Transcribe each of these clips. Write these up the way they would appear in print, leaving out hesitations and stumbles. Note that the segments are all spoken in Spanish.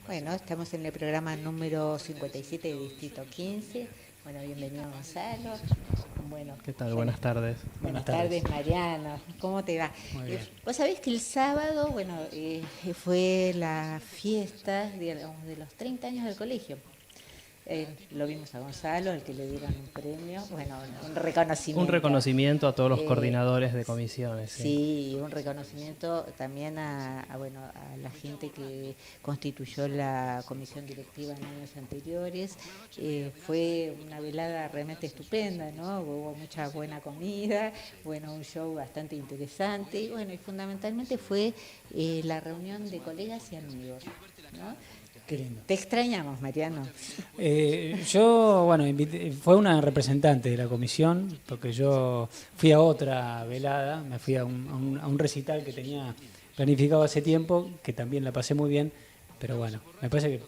Bueno, estamos en el programa número 57 de Distrito 15. Bueno, bienvenido Gonzalo. Bueno, ¿Qué tal? Buenas tardes. buenas tardes Mariano. ¿Cómo te va? Muy bien. Vos sabés que el sábado, bueno, fue la fiesta de los 30 años del colegio. Lo vimos a Gonzalo, al que le dieron un premio, bueno, un reconocimiento. Un reconocimiento a todos los Eh, coordinadores de comisiones. Sí, un reconocimiento también bueno, a la gente que constituyó la comisión directiva en años anteriores. Fue una velada realmente estupenda, ¿no? Hubo mucha buena comida, bueno, un show bastante interesante y bueno, y fundamentalmente fue la reunión de colegas y amigos, ¿no? Qué lindo. Te extrañamos, Mariano. Fue una representante de la comisión, porque yo fui a otra velada, me fui a un recital que tenía planificado hace tiempo, que también la pasé muy bien, pero bueno, me parece que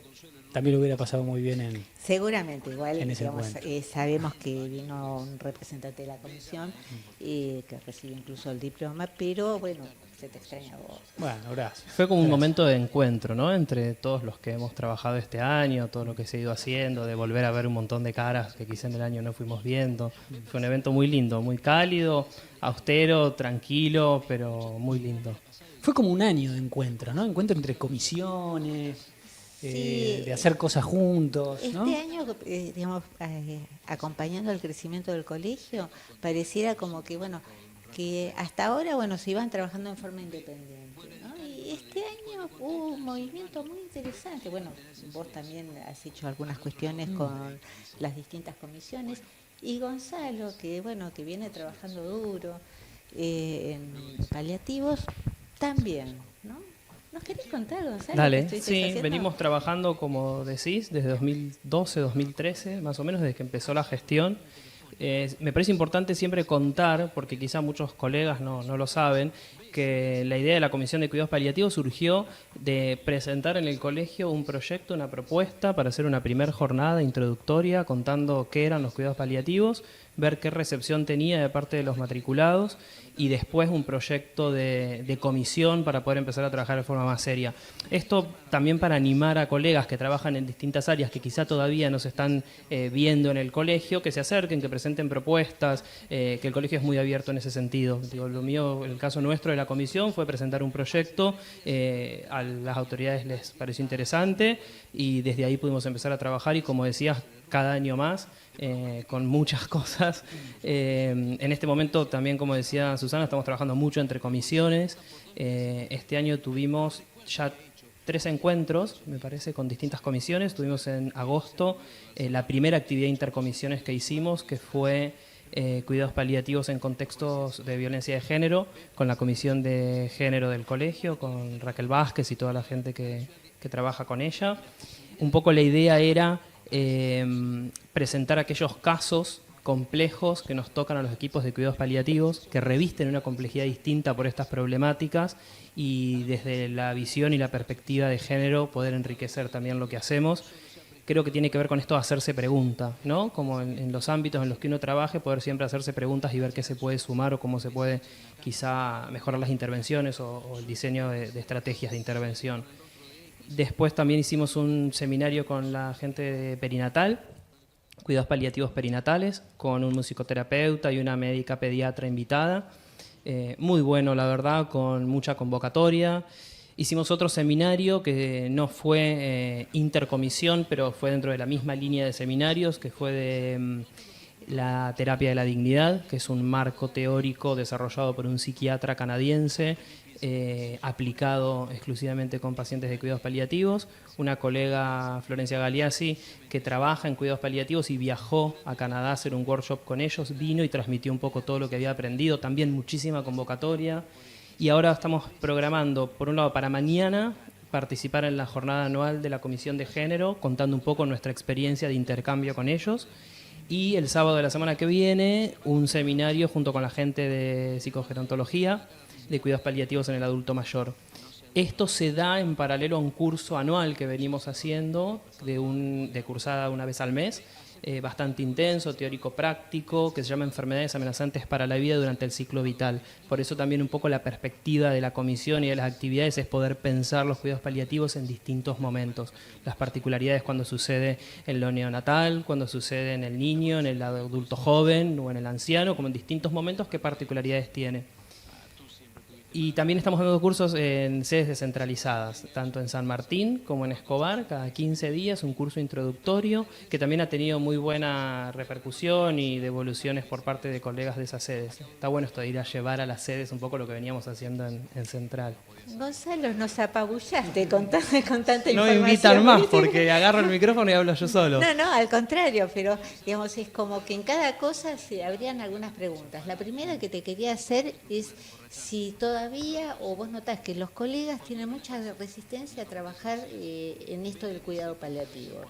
también lo hubiera pasado muy bien Seguramente, igual en ese digamos, encuentro. sabemos que vino un representante de la comisión que recibe incluso el diploma, pero bueno, se te extraña a vos. Bueno, gracias. Fue como un Gracias. momento de encuentro, ¿no? Entre todos los que hemos trabajado este año, todo lo que se ha ido haciendo, de volver a ver un montón de caras que quizá en el año no fuimos viendo. Fue un evento muy lindo, muy cálido, austero, tranquilo, pero muy lindo. Fue como un año de encuentro, ¿no? Encuentro entre comisiones, Sí, de hacer cosas juntos, ¿no? este año, digamos, acompañando el crecimiento del colegio, pareciera como que, bueno, que hasta ahora, bueno, se iban trabajando en forma independiente, ¿no? Y este año hubo un movimiento muy interesante. Bueno, vos también has hecho algunas cuestiones con las distintas comisiones. Y Gonzalo, que, bueno, que viene trabajando duro en paliativos, también, ¿no? ¿Nos querés contar, Gonzalo, qué Dale, estuviste sí, haciendo? venimos trabajando, como decís, desde 2012, 2013, más o menos, desde que empezó la gestión. Me parece importante siempre contar, porque quizá muchos colegas no lo saben, que la idea de la Comisión de Cuidados Paliativos surgió de presentar en el colegio un proyecto, una propuesta para hacer una primer jornada introductoria contando qué eran los cuidados paliativos, ver qué recepción tenía de parte de los matriculados y después un proyecto de comisión para poder empezar a trabajar de forma más seria. Esto también para animar a colegas que trabajan en distintas áreas que quizá todavía no se están viendo en el colegio, que se acerquen, que presenten propuestas, que el colegio es muy abierto en ese sentido. Digo, lo mío, el caso nuestro de la comisión fue presentar un proyecto, a las autoridades les pareció interesante y desde ahí pudimos empezar a trabajar y, como decías, cada año más, con muchas cosas. En este momento también, como decía Susana, estamos trabajando mucho entre comisiones. Este año tuvimos ya 3 encuentros, me parece, con distintas comisiones. Tuvimos en agosto la primera actividad intercomisiones que hicimos, que fue cuidados paliativos en contextos de violencia de género, con la comisión de género del colegio, con Raquel Vázquez y toda la gente que trabaja con ella. Un poco la idea era presentar aquellos casos complejos que nos tocan a los equipos de cuidados paliativos, que revisten una complejidad distinta por estas problemáticas y desde la visión y la perspectiva de género poder enriquecer también lo que hacemos. Creo que tiene que ver con esto de hacerse preguntas, ¿no? Como en los ámbitos en los que uno trabaje, poder siempre hacerse preguntas y ver qué se puede sumar o cómo se puede quizá mejorar las intervenciones o el diseño de estrategias de intervención. Después también hicimos un seminario con la gente de perinatal, cuidados paliativos perinatales, con un musicoterapeuta y una médica pediatra invitada. Muy bueno, la verdad, con mucha convocatoria. Hicimos otro seminario que no fue intercomisión, pero fue dentro de la misma línea de seminarios, que fue de la terapia de la dignidad, que es un marco teórico desarrollado por un psiquiatra canadiense, aplicado exclusivamente con pacientes de cuidados paliativos. Una colega, Florencia Galeazzi, que trabaja en cuidados paliativos y viajó a Canadá a hacer un workshop con ellos, vino y transmitió un poco todo lo que había aprendido, también muchísima convocatoria. Y ahora estamos programando, por un lado, para mañana, participar en la jornada anual de la Comisión de Género, contando un poco nuestra experiencia de intercambio con ellos. Y el sábado de la semana que viene, un seminario junto con la gente de psicogerontología, de cuidados paliativos en el adulto mayor. Esto se da en paralelo a un curso anual que venimos haciendo, de cursada una vez al mes, bastante intenso, teórico-práctico, que se llama Enfermedades amenazantes para la vida durante el ciclo vital. Por eso también un poco la perspectiva de la comisión y de las actividades es poder pensar los cuidados paliativos en distintos momentos. Las particularidades cuando sucede en lo neonatal, cuando sucede en el niño, en el adulto joven o en el anciano, como en distintos momentos, qué particularidades tiene. Y también estamos dando cursos en sedes descentralizadas, tanto en San Martín como en Escobar, cada 15 días, un curso introductorio que también ha tenido muy buena repercusión y devoluciones por parte de colegas de esas sedes. Está bueno esto de ir a llevar a las sedes un poco lo que veníamos haciendo en Central. Gonzalo, nos apabullaste con tanta información. No me invitan más porque agarro el micrófono y hablo yo solo. No, al contrario, pero digamos, es como que en cada cosa se habrían algunas preguntas. La primera que te quería hacer es si todavía, o vos notás que los colegas tienen mucha resistencia a trabajar en esto del cuidado paliativo.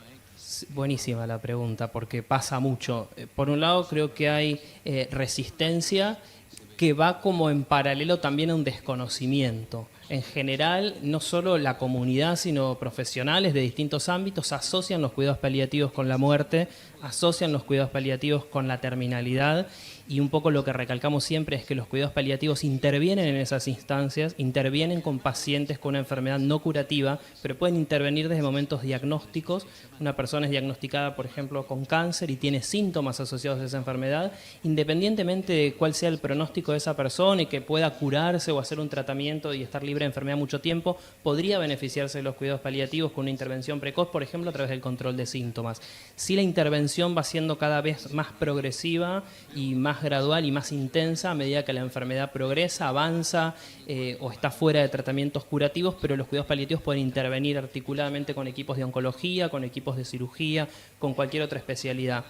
Buenísima la pregunta, porque pasa mucho. Por un lado, creo que hay resistencia que va como en paralelo también a un desconocimiento. En general, no solo la comunidad, sino profesionales de distintos ámbitos asocian los cuidados paliativos con la muerte, asocian los cuidados paliativos con la terminalidad, y un poco lo que recalcamos siempre es que los cuidados paliativos intervienen en esas instancias, intervienen con pacientes con una enfermedad no curativa, pero pueden intervenir desde momentos diagnósticos. Una persona es diagnosticada, por ejemplo, con cáncer y tiene síntomas asociados a esa enfermedad, independientemente de cuál sea el pronóstico de esa persona y que pueda curarse o hacer un tratamiento y estar libre de enfermedad mucho tiempo, podría beneficiarse de los cuidados paliativos con una intervención precoz, por ejemplo, a través del control de síntomas. Si la intervención va siendo cada vez más progresiva y más gradual y más intensa a medida que la enfermedad progresa, avanza o está fuera de tratamientos curativos, pero los cuidados paliativos pueden intervenir articuladamente con equipos de oncología, con equipos de cirugía, con cualquier otra especialidad.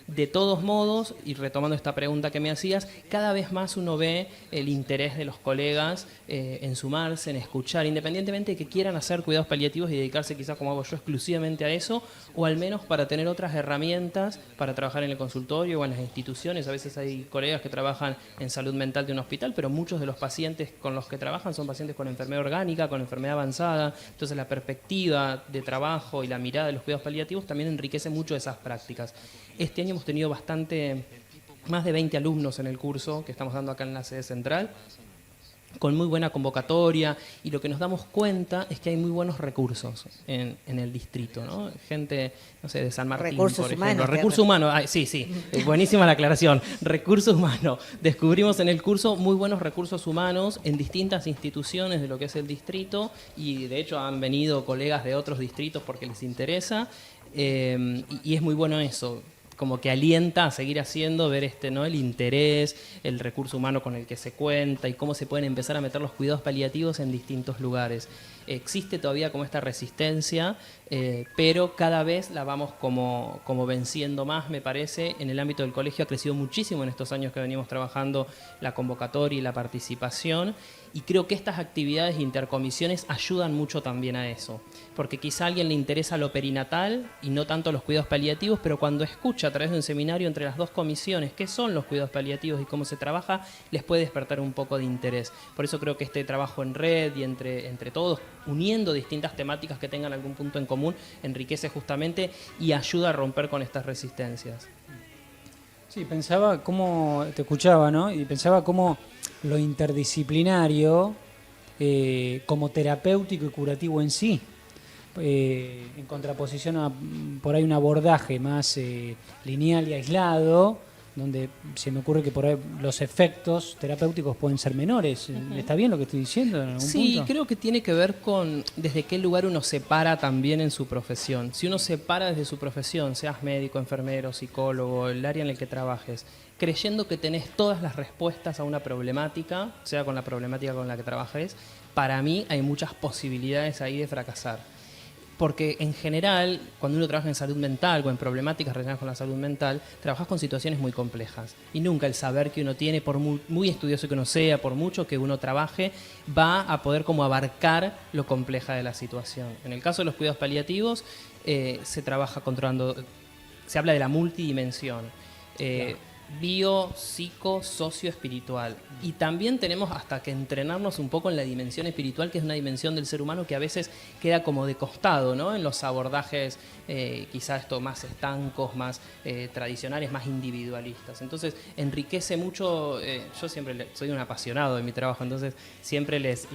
De todos modos, y retomando esta pregunta que me hacías, cada vez más uno ve el interés de los colegas en sumarse, en escuchar, independientemente de que quieran hacer cuidados paliativos y dedicarse quizás como hago yo exclusivamente a eso, o al menos para tener otras herramientas para trabajar en el consultorio o en las instituciones. A veces hay colegas que trabajan en salud mental de un hospital, pero muchos de los pacientes con los que trabajan son pacientes con enfermedad orgánica, con enfermedad avanzada. Entonces la perspectiva de trabajo y la mirada de los cuidados paliativos también enriquece mucho esas prácticas. Este año hemos tenido más de 20 alumnos en el curso que estamos dando acá en la sede central, con muy buena convocatoria, y lo que nos damos cuenta es que hay muy buenos recursos en el distrito, ¿no? Gente, no sé, de San Martín, recursos por ejemplo. Humanos, Recursos humanos, sí, buenísima la aclaración. Recursos humanos. Descubrimos en el curso muy buenos recursos humanos en distintas instituciones de lo que es el distrito, y de hecho han venido colegas de otros distritos porque les interesa, y es muy bueno eso. Como que alienta a seguir haciendo, ver ¿no? el interés, el recurso humano con el que se cuenta y cómo se pueden empezar a meter los cuidados paliativos en distintos lugares. Existe todavía como esta resistencia, pero cada vez la vamos como venciendo más, me parece. En el ámbito del colegio ha crecido muchísimo en estos años que venimos trabajando la convocatoria y la participación, y creo que estas actividades e intercomisiones ayudan mucho también a eso, porque quizá a alguien le interesa lo perinatal y no tanto los cuidados paliativos, pero cuando escucha a través de un seminario entre las dos comisiones qué son los cuidados paliativos y cómo se trabaja, les puede despertar un poco de interés. Por eso creo que este trabajo en red y entre todos, uniendo distintas temáticas que tengan algún punto en común, enriquece justamente y ayuda a romper con estas resistencias. Sí, pensaba cómo, te escuchaba, ¿no? Y pensaba cómo lo interdisciplinario, como terapéutico y curativo en sí, en contraposición a por ahí un abordaje más lineal y aislado, donde se me ocurre que por ahí los efectos terapéuticos pueden ser menores. ¿Está bien lo que estoy diciendo en algún Sí, punto? creo que tiene que ver con desde qué lugar uno se para también en su profesión. Si uno se para desde su profesión, seas médico, enfermero, psicólogo, el área en el que trabajes, creyendo que tenés todas las respuestas a una problemática, sea con la problemática con la que trabajes, para mí hay muchas posibilidades ahí de fracasar. Porque en general, cuando uno trabaja en salud mental o en problemáticas relacionadas con la salud mental, trabajas con situaciones muy complejas. Y nunca el saber que uno tiene, por muy estudioso que uno sea, por mucho que uno trabaje, va a poder como abarcar lo compleja de la situación. En el caso de los cuidados paliativos, se trabaja controlando, se habla de la multidimensión. Claro. bio, psico, socio, espiritual. Y también tenemos hasta que entrenarnos un poco en la dimensión espiritual, que es una dimensión del ser humano que a veces queda como de costado, ¿no? En los abordajes quizás esto más estancos, más tradicionales, más individualistas. Entonces enriquece mucho, yo siempre soy un apasionado de mi trabajo, entonces siempre les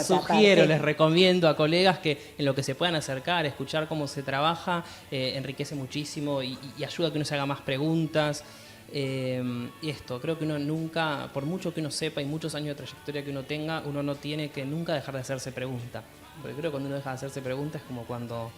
sugiero, les recomiendo a colegas que en lo que se puedan acercar, escuchar cómo se trabaja, enriquece muchísimo y ayuda a que uno se haga más preguntas. Y esto, creo que uno nunca, por mucho que uno sepa y muchos años de trayectoria que uno tenga, uno no tiene que nunca dejar de hacerse preguntas. Porque creo que cuando uno deja de hacerse preguntas es como cuando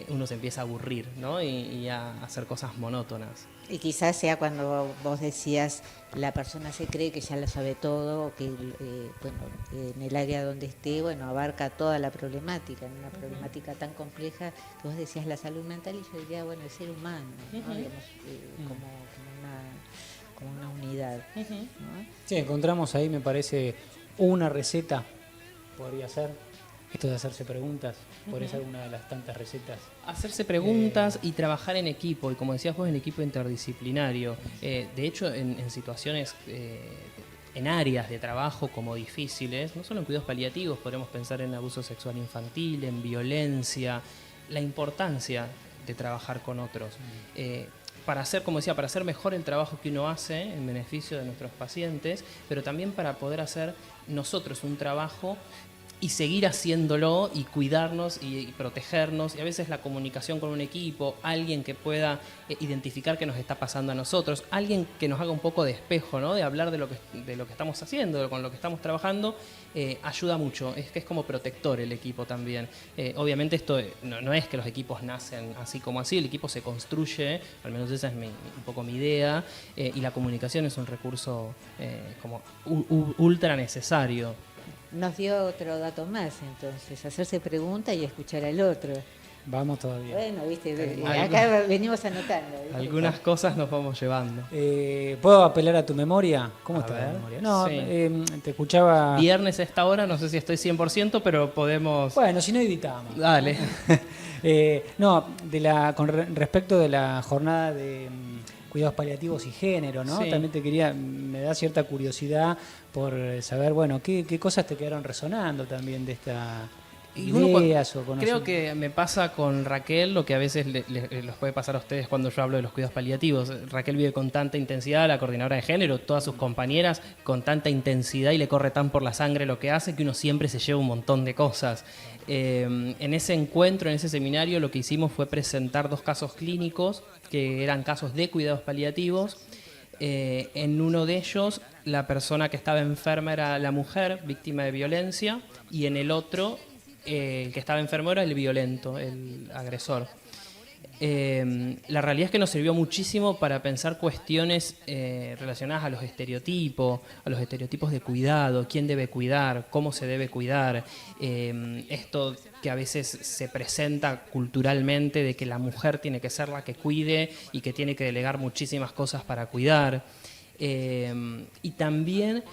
uno se empieza a aburrir, ¿no? Y a hacer cosas monótonas. Y quizás sea cuando vos decías, la persona se cree que ya lo sabe todo, que bueno, en el área donde esté, bueno, abarca toda la problemática, en una problemática tan compleja que vos decías la salud mental, y yo diría, bueno, el ser humano, ¿no? Digamos, como una unidad, ¿no? Sí, encontramos ahí, me parece, una receta, podría ser, esto de hacerse preguntas, podría ser una de las tantas recetas. Hacerse preguntas y trabajar en equipo, y como decías vos, en equipo interdisciplinario. De hecho, en situaciones, en áreas de trabajo como difíciles, no solo en cuidados paliativos, podemos pensar en abuso sexual infantil, en violencia, la importancia de trabajar con otros. Para hacer, como decía, para hacer mejor el trabajo que uno hace en beneficio de nuestros pacientes, pero también para poder hacer nosotros un trabajo y seguir haciéndolo y cuidarnos y protegernos. Y a veces la comunicación con un equipo, alguien que pueda identificar qué nos está pasando a nosotros, alguien que nos haga un poco de espejo, ¿no? De hablar de lo que estamos haciendo, con lo que estamos trabajando, ayuda mucho. Es que es como protector el equipo también. Obviamente esto no es que los equipos nacen así como así, el equipo se construye, al menos esa es un poco mi idea, y la comunicación es un recurso como ultra necesario. Nos dio otro dato más, entonces, hacerse preguntas y escuchar al otro. Vamos todavía. Bueno, viste, acá venimos anotando, ¿viste? Algunas cosas nos vamos llevando. ¿Puedo apelar a tu memoria? ¿Cómo está la ver, memoria? No, sí. Te escuchaba... Viernes a esta hora, no sé si estoy 100%, pero podemos... Bueno, si no editamos. Dale. No, respecto de la jornada de cuidados paliativos y género, ¿no? Sí. También me da cierta curiosidad por saber, bueno, qué cosas te quedaron resonando también de esta ideas o creo que me pasa con Raquel lo que a veces los puede pasar a ustedes cuando yo hablo de los cuidados paliativos. Raquel vive con tanta intensidad, la coordinadora de género, todas sus compañeras con tanta intensidad y le corre tan por la sangre lo que hace que uno siempre se lleva un montón de cosas. En ese encuentro, en ese seminario, lo que hicimos fue presentar 2 casos clínicos que eran casos de cuidados paliativos. En uno de ellos, la persona que estaba enferma era la mujer, víctima de violencia, y en el otro, el que estaba enfermo era el violento, el agresor. La realidad es que nos sirvió muchísimo para pensar cuestiones relacionadas a los estereotipos de cuidado, quién debe cuidar, cómo se debe cuidar, esto que a veces se presenta culturalmente de que la mujer tiene que ser la que cuide y que tiene que delegar muchísimas cosas para cuidar, y también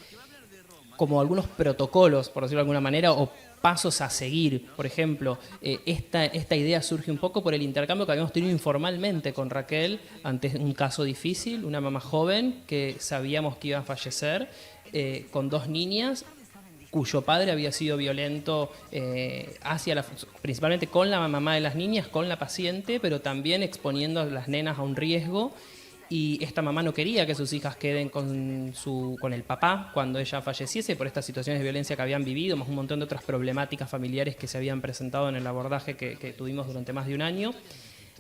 como algunos protocolos, por decirlo de alguna manera, o pasos a seguir. Por ejemplo, esta idea surge un poco por el intercambio que habíamos tenido informalmente con Raquel ante un caso difícil, una mamá joven que sabíamos que iba a fallecer, con 2 niñas cuyo padre había sido violento principalmente con la mamá de las niñas, con la paciente, pero también exponiendo a las nenas a un riesgo. Y esta mamá no quería que sus hijas queden con el papá cuando ella falleciese por estas situaciones de violencia que habían vivido, más un montón de otras problemáticas familiares que se habían presentado en el abordaje que tuvimos durante más de un año.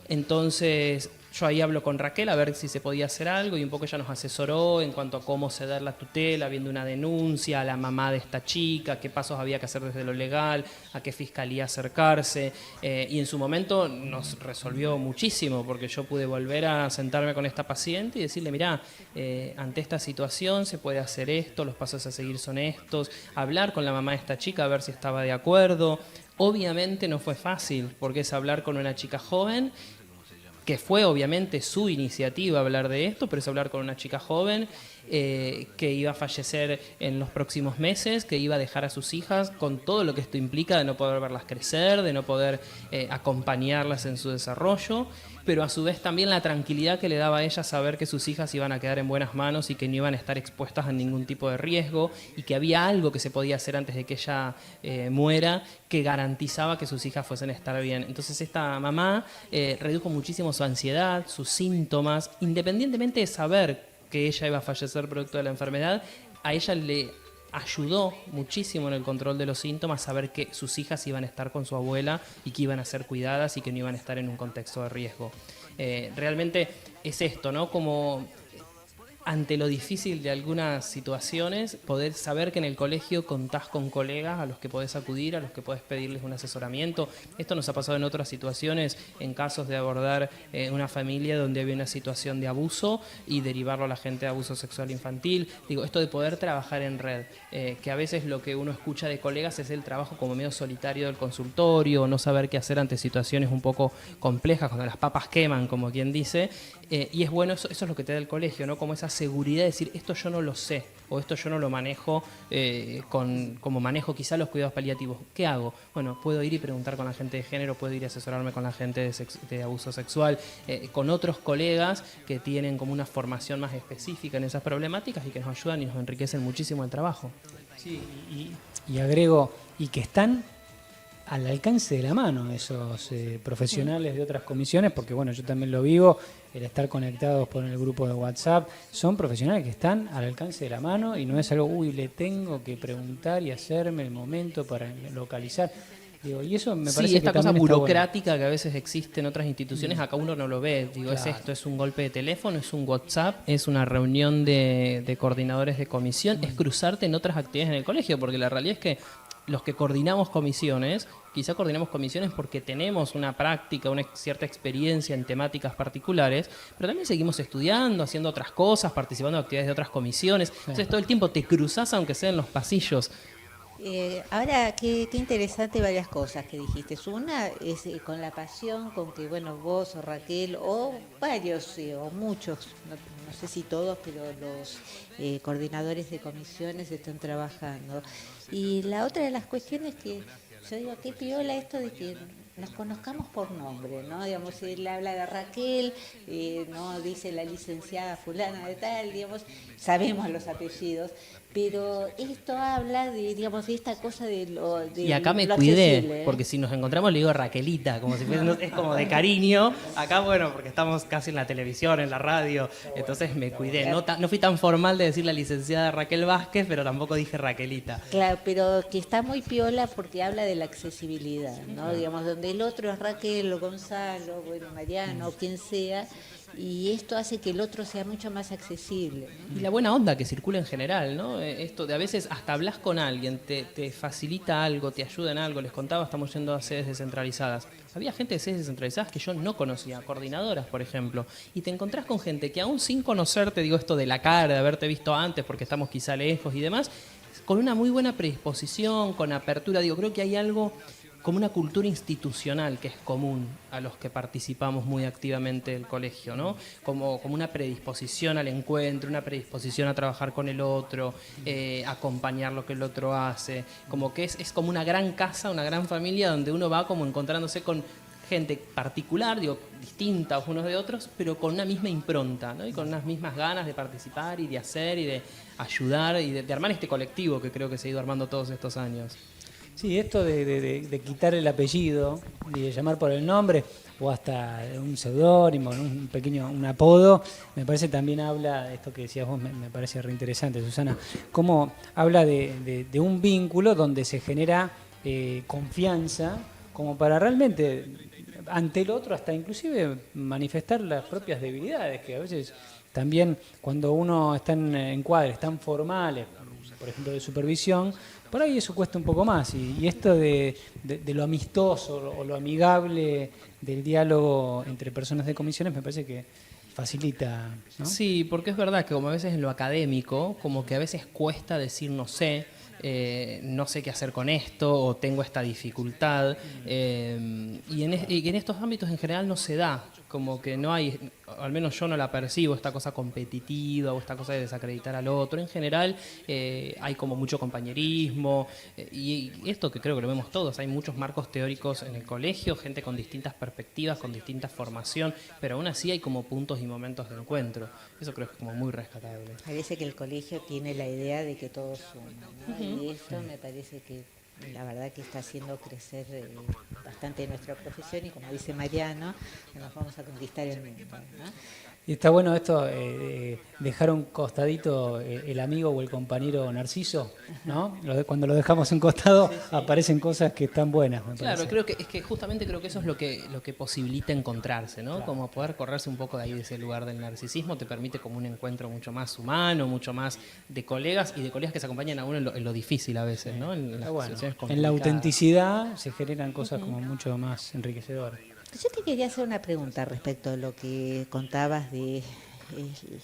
Entonces yo ahí hablo con Raquel a ver si se podía hacer algo y un poco ella nos asesoró en cuanto a cómo ceder la tutela, viendo una denuncia a la mamá de esta chica, qué pasos había que hacer desde lo legal, a qué fiscalía acercarse, y en su momento nos resolvió muchísimo porque yo pude volver a sentarme con esta paciente y decirle, mirá, ante esta situación se puede hacer esto, los pasos a seguir son estos, hablar con la mamá de esta chica a ver si estaba de acuerdo. Obviamente no fue fácil porque es hablar con una chica joven que fue obviamente su iniciativa hablar de esto, pero es hablar con una chica joven que iba a fallecer en los próximos meses, que iba a dejar a sus hijas con todo lo que esto implica de no poder verlas crecer, de no poder acompañarlas en su desarrollo, pero a su vez también la tranquilidad que le daba a ella saber que sus hijas iban a quedar en buenas manos y que no iban a estar expuestas a ningún tipo de riesgo y que había algo que se podía hacer antes de que ella muera que garantizaba que sus hijas fuesen a estar bien. Entonces esta mamá redujo muchísimo su ansiedad, sus síntomas, independientemente de saber que ella iba a fallecer producto de la enfermedad, a ella le ayudó muchísimo en el control de los síntomas saber que sus hijas iban a estar con su abuela y que iban a ser cuidadas y que no iban a estar en un contexto de riesgo. Realmente es esto, ¿no? Como ante lo difícil de algunas situaciones, poder saber que en el colegio contás con colegas a los que podés acudir, a los que podés pedirles un asesoramiento. Esto nos ha pasado en otras situaciones, en casos de abordar una familia donde había una situación de abuso y derivarlo a la gente de abuso sexual infantil. Digo, esto de poder trabajar en red, que a veces lo que uno escucha de colegas es el trabajo como medio solitario del consultorio, no saber qué hacer ante situaciones un poco complejas, cuando las papas queman, como quien dice, y es bueno, eso es lo que te da el colegio, ¿no? Como esa seguridad de decir, esto yo no lo sé, o esto yo no lo manejo como manejo quizá los cuidados paliativos. ¿Qué hago? Bueno, puedo ir y preguntar con la gente de género, puedo ir a asesorarme con la gente de abuso sexual, con otros colegas que tienen como una formación más específica en esas problemáticas y que nos ayudan y nos enriquecen muchísimo el trabajo. Sí, y agrego, y que están al alcance de la mano esos profesionales de otras comisiones, porque bueno, yo también lo vivo, el estar conectados por el grupo de WhatsApp, son profesionales que están al alcance de la mano y no es algo, le tengo que preguntar y hacerme el momento para localizar. Digo, y eso me parece esta que cosa también está burocrática que a veces existe en otras instituciones, acá uno no lo ve. Digo, Claro. es esto, es un golpe de teléfono, es un WhatsApp, es una reunión de coordinadores de comisión, es cruzarte en otras actividades en el colegio, porque la realidad es que los que coordinamos comisiones, quizá coordinamos comisiones porque tenemos una práctica, una cierta experiencia en temáticas particulares, pero también seguimos estudiando, haciendo otras cosas, participando en actividades de otras comisiones. Entonces todo el tiempo te cruzás, aunque sea en los pasillos. Ahora, qué interesante varias cosas que dijiste. Una es con la pasión con que, bueno, vos o Raquel o varios o muchos, no sé si todos, pero los coordinadores de comisiones están trabajando. Y la otra de las cuestiones que yo digo, qué piola esto de que nos conozcamos por nombre, ¿no? Digamos, él habla de Raquel, no dice la licenciada fulana de tal, digamos, sabemos los apellidos, pero esto habla de, digamos, de esta cosa de lo de Y acá me lo cuidé, accesible, ¿eh? porque si nos encontramos le digo Raquelita, como si fuese, es como de cariño. Acá, bueno, porque estamos casi en la televisión, en la radio, entonces me cuidé. No fui tan formal de decir la licenciada Raquel Vázquez, pero tampoco dije Raquelita. Claro, pero que está muy piola porque habla de la accesibilidad, ¿no? Digamos, donde el otro es Raquel o Gonzalo, bueno, Mariano, quien sea, y esto hace que el otro sea mucho más accesible, ¿no? Y la buena onda que circula en general, ¿no? Esto de a veces hasta hablas con alguien, te facilita algo, te ayuda en algo. Les contaba, estamos yendo a sedes descentralizadas. Había gente de sedes descentralizadas que yo no conocía, coordinadoras, por ejemplo. Y te encontrás con gente que aún sin conocerte, digo esto de la cara, de haberte visto antes porque estamos quizá lejos y demás, con una muy buena predisposición, con apertura. Digo, creo que hay algo como una cultura institucional que es común a los que participamos muy activamente del colegio, ¿no? Como una predisposición al encuentro, una predisposición a trabajar con el otro, acompañar lo que el otro hace, como que es como una gran casa, una gran familia donde uno va como encontrándose con gente particular, digo, distinta unos de otros, pero con una misma impronta, ¿no? Y con unas mismas ganas de participar y de hacer y de ayudar y de armar este colectivo que creo que se ha ido armando todos estos años. Sí, esto de quitar el apellido y de llamar por el nombre o hasta un seudónimo, un apodo, me parece también habla de esto que decías vos, me parece reinteresante, Susana, cómo habla de un vínculo donde se genera confianza como para realmente ante el otro hasta inclusive manifestar las propias debilidades, que a veces también cuando uno está en encuadres tan formales, por ejemplo de supervisión, por ahí eso cuesta un poco más. Y esto de lo amistoso o lo amigable del diálogo entre personas de comisiones me parece que facilita, ¿no? Sí, porque es verdad que como a veces en lo académico, como que a veces cuesta decir no sé qué hacer con esto o tengo esta dificultad. Y en estos ámbitos en general no se da. como que no hay, al menos yo no la percibo, esta cosa competitiva o esta cosa de desacreditar al otro. En general hay como mucho compañerismo y esto que creo que lo vemos todos, hay muchos marcos teóricos en el colegio, gente con distintas perspectivas, con distinta formación, pero aún así hay como puntos y momentos de encuentro. Eso creo que es como muy rescatable. Parece que el colegio tiene la idea de que todos suman, ¿no? Y eso me parece que la verdad que está haciendo crecer bastante nuestra profesión y como dice Mariano, que nos vamos a conquistar el mundo, ¿no? Y está bueno esto, dejar un costadito el amigo o el compañero narciso, ¿no? Cuando lo dejamos en costado aparecen cosas que están buenas, me Claro, parece. creo que es que justamente creo que eso es lo que posibilita encontrarse, ¿no? Claro. Como poder correrse un poco de ahí de ese lugar del narcisismo te permite como un encuentro mucho más humano, mucho más de colegas y de colegas que se acompañan a uno en lo difícil a veces, ¿no? En las Está bueno. situaciones En la complicadas. autenticidad se generan cosas como mucho más enriquecedoras. Yo te quería hacer una pregunta respecto a lo que contabas de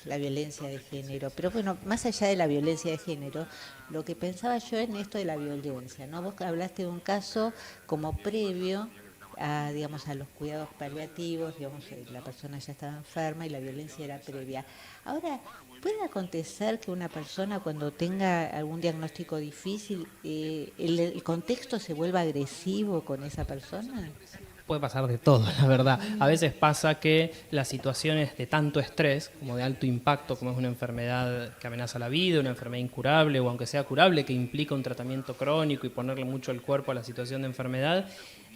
la violencia de género, pero bueno, más allá de la violencia de género, lo que pensaba yo en esto de la violencia, ¿no? Vos hablaste de un caso como previo a, digamos, a los cuidados paliativos, digamos, la persona ya estaba enferma y la violencia era previa. Ahora, ¿puede acontecer que una persona cuando tenga algún diagnóstico difícil, el contexto se vuelva agresivo con esa persona? Puede pasar de todo, la verdad. A veces pasa que las situaciones de tanto estrés, como de alto impacto, como es una enfermedad que amenaza la vida, una enfermedad incurable o aunque sea curable, que implica un tratamiento crónico y ponerle mucho el cuerpo a la situación de enfermedad,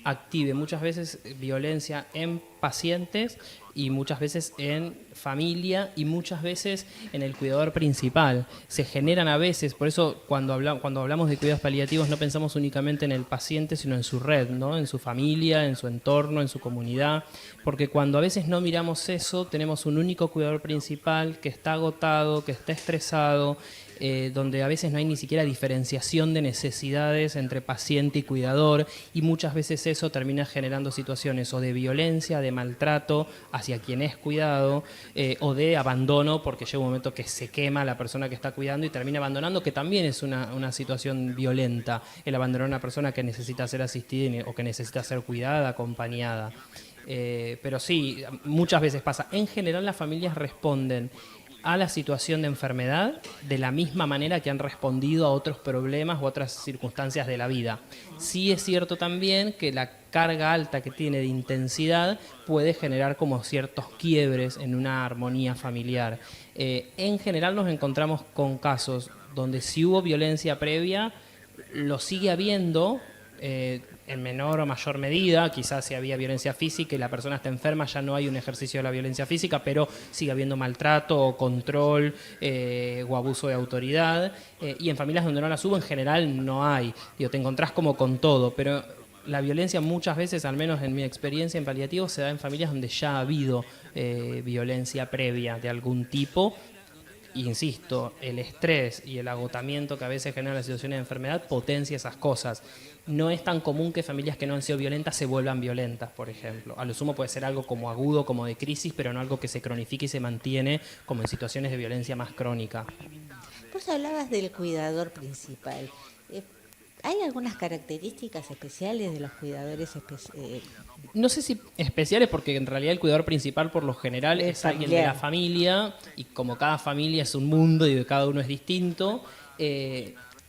active muchas veces violencia en pacientes y muchas veces en familia y muchas veces en el cuidador principal. Se generan a veces, por eso cuando hablamos de cuidados paliativos no pensamos únicamente en el paciente, sino en su red, ¿no? En su familia, en su entorno, en su comunidad, porque cuando a veces no miramos eso, tenemos un único cuidador principal que está agotado, que está estresado, donde a veces no hay ni siquiera diferenciación de necesidades entre paciente y cuidador y muchas veces eso termina generando situaciones o de violencia, de maltrato hacia quien es cuidado o de abandono porque llega un momento que se quema la persona que está cuidando y termina abandonando, que también es una situación violenta, el abandonar a una persona que necesita ser asistida o que necesita ser cuidada, acompañada. Pero sí, muchas veces pasa. En general las familias responden a la situación de enfermedad de la misma manera que han respondido a otros problemas u otras circunstancias de la vida. Sí es cierto también que la carga alta que tiene de intensidad puede generar como ciertos quiebres en una armonía familiar. En general nos encontramos con casos donde si hubo violencia previa, lo sigue habiendo, en menor o mayor medida, quizás si había violencia física y la persona está enferma ya no hay un ejercicio de la violencia física, pero sigue habiendo maltrato o control o abuso de autoridad, y en familias donde no las hubo en general no hay. Digo, te encontrás como con todo, pero la violencia muchas veces, al menos en mi experiencia en paliativos, se da en familias donde ya ha habido violencia previa de algún tipo. Insisto, el estrés y el agotamiento que a veces genera la situación de enfermedad potencia esas cosas. No es tan común que familias que no han sido violentas se vuelvan violentas, por ejemplo. A lo sumo puede ser algo como agudo, como de crisis, pero no algo que se cronifique y se mantiene como en situaciones de violencia más crónica. Vos hablabas del cuidador principal. ¿Hay algunas características especiales de los cuidadores No sé si especiales, porque en realidad el cuidador principal por lo general es alguien de la familia, y como cada familia es un mundo y cada uno es distinto,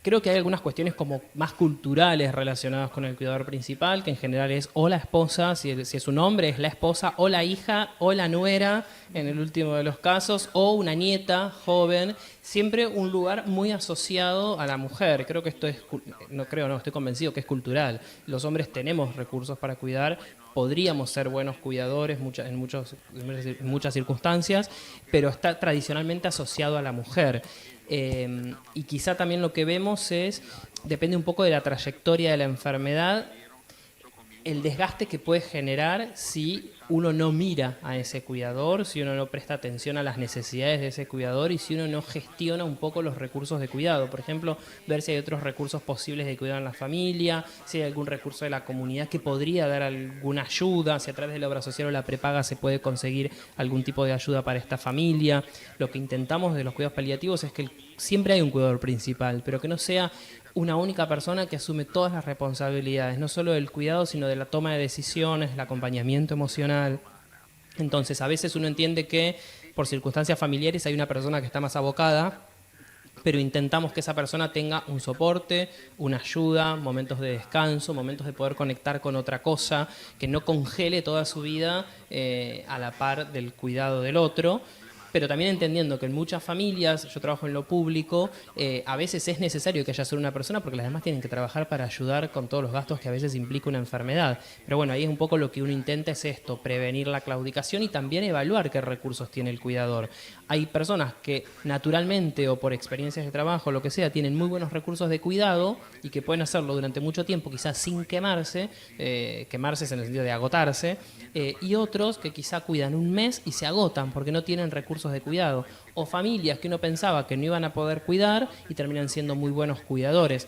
creo que hay algunas cuestiones como más culturales relacionadas con el cuidador principal, que en general es o la esposa, si es un hombre es la esposa, o la hija, o la nuera, en el último de los casos, o una nieta joven, siempre un lugar muy asociado a la mujer. Creo que esto es, estoy convencido que es cultural. Los hombres tenemos recursos para cuidar, podríamos ser buenos cuidadores en muchas circunstancias, pero está tradicionalmente asociado a la mujer. Y quizá también lo que vemos depende un poco de la trayectoria de la enfermedad, el desgaste que puede generar si uno no mira a ese cuidador, si uno no presta atención a las necesidades de ese cuidador y si uno no gestiona un poco los recursos de cuidado. Por ejemplo, ver si hay otros recursos posibles de cuidado en la familia, si hay algún recurso de la comunidad que podría dar alguna ayuda, si a través de la obra social o la prepaga se puede conseguir algún tipo de ayuda para esta familia. Lo que intentamos de los cuidados paliativos es que siempre hay un cuidador principal, pero que no sea una única persona que asume todas las responsabilidades, no solo del cuidado, sino de la toma de decisiones, el acompañamiento emocional. Entonces, a veces uno entiende que por circunstancias familiares hay una persona que está más abocada, pero intentamos que esa persona tenga un soporte, una ayuda, momentos de descanso, momentos de poder conectar con otra cosa, que no congele toda su vida a la par del cuidado del otro. Pero también entendiendo que en muchas familias, yo trabajo en lo público, a veces es necesario que haya solo una persona porque las demás tienen que trabajar para ayudar con todos los gastos que a veces implica una enfermedad. Pero bueno, ahí es un poco lo que uno intenta es esto, prevenir la claudicación y también evaluar qué recursos tiene el cuidador. Hay personas que naturalmente o por experiencias de trabajo, lo que sea, tienen muy buenos recursos de cuidado y que pueden hacerlo durante mucho tiempo, quizás sin quemarse, quemarse es en el sentido de agotarse, y otros que quizá cuidan un mes y se agotan porque no tienen recursos de cuidado, o familias que uno pensaba que no iban a poder cuidar y terminan siendo muy buenos cuidadores.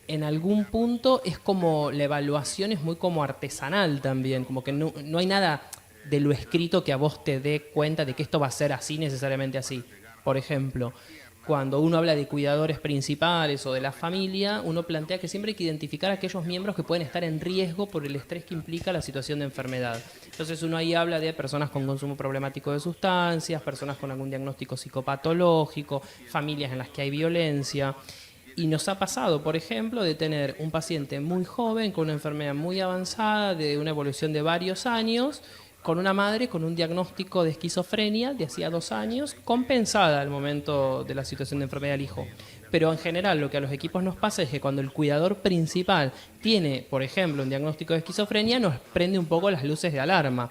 En algún punto es como la evaluación es muy como artesanal también, como que no hay nada de lo escrito que a vos te dé cuenta de que esto va a ser así, necesariamente así. Por ejemplo, cuando uno habla de cuidadores principales o de la familia, uno plantea que siempre hay que identificar a aquellos miembros que pueden estar en riesgo por el estrés que implica la situación de enfermedad. Entonces uno ahí habla de personas con consumo problemático de sustancias, personas con algún diagnóstico psicopatológico, familias en las que hay violencia. Y nos ha pasado, por ejemplo, de tener un paciente muy joven con una enfermedad muy avanzada, de una evolución de varios años, con una madre con un diagnóstico de esquizofrenia de hacía 2 años, compensada al momento de la situación de enfermedad del hijo. Pero en general lo que a los equipos nos pasa es que cuando el cuidador principal tiene, por ejemplo, un diagnóstico de esquizofrenia, nos prende un poco las luces de alarma.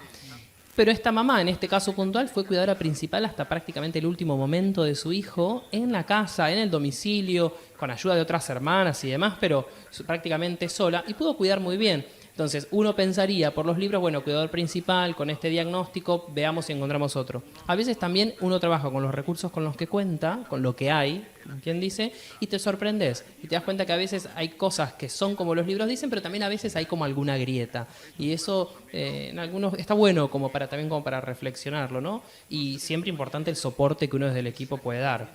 Pero esta mamá, en este caso puntual, fue cuidadora principal hasta prácticamente el último momento de su hijo, en la casa, en el domicilio, con ayuda de otras hermanas y demás, pero prácticamente sola, y pudo cuidar muy bien. Entonces, uno pensaría por los libros, bueno, cuidador principal, con este diagnóstico, veamos si encontramos otro. A veces también uno trabaja con los recursos con los que cuenta, con lo que hay, ¿quién dice? Y te sorprendes. Y te das cuenta que a veces hay cosas que son como los libros dicen, pero también a veces hay como alguna grieta. Y eso en algunos está bueno como para también como para reflexionarlo, ¿no? Y siempre importante el soporte que uno desde el equipo puede dar.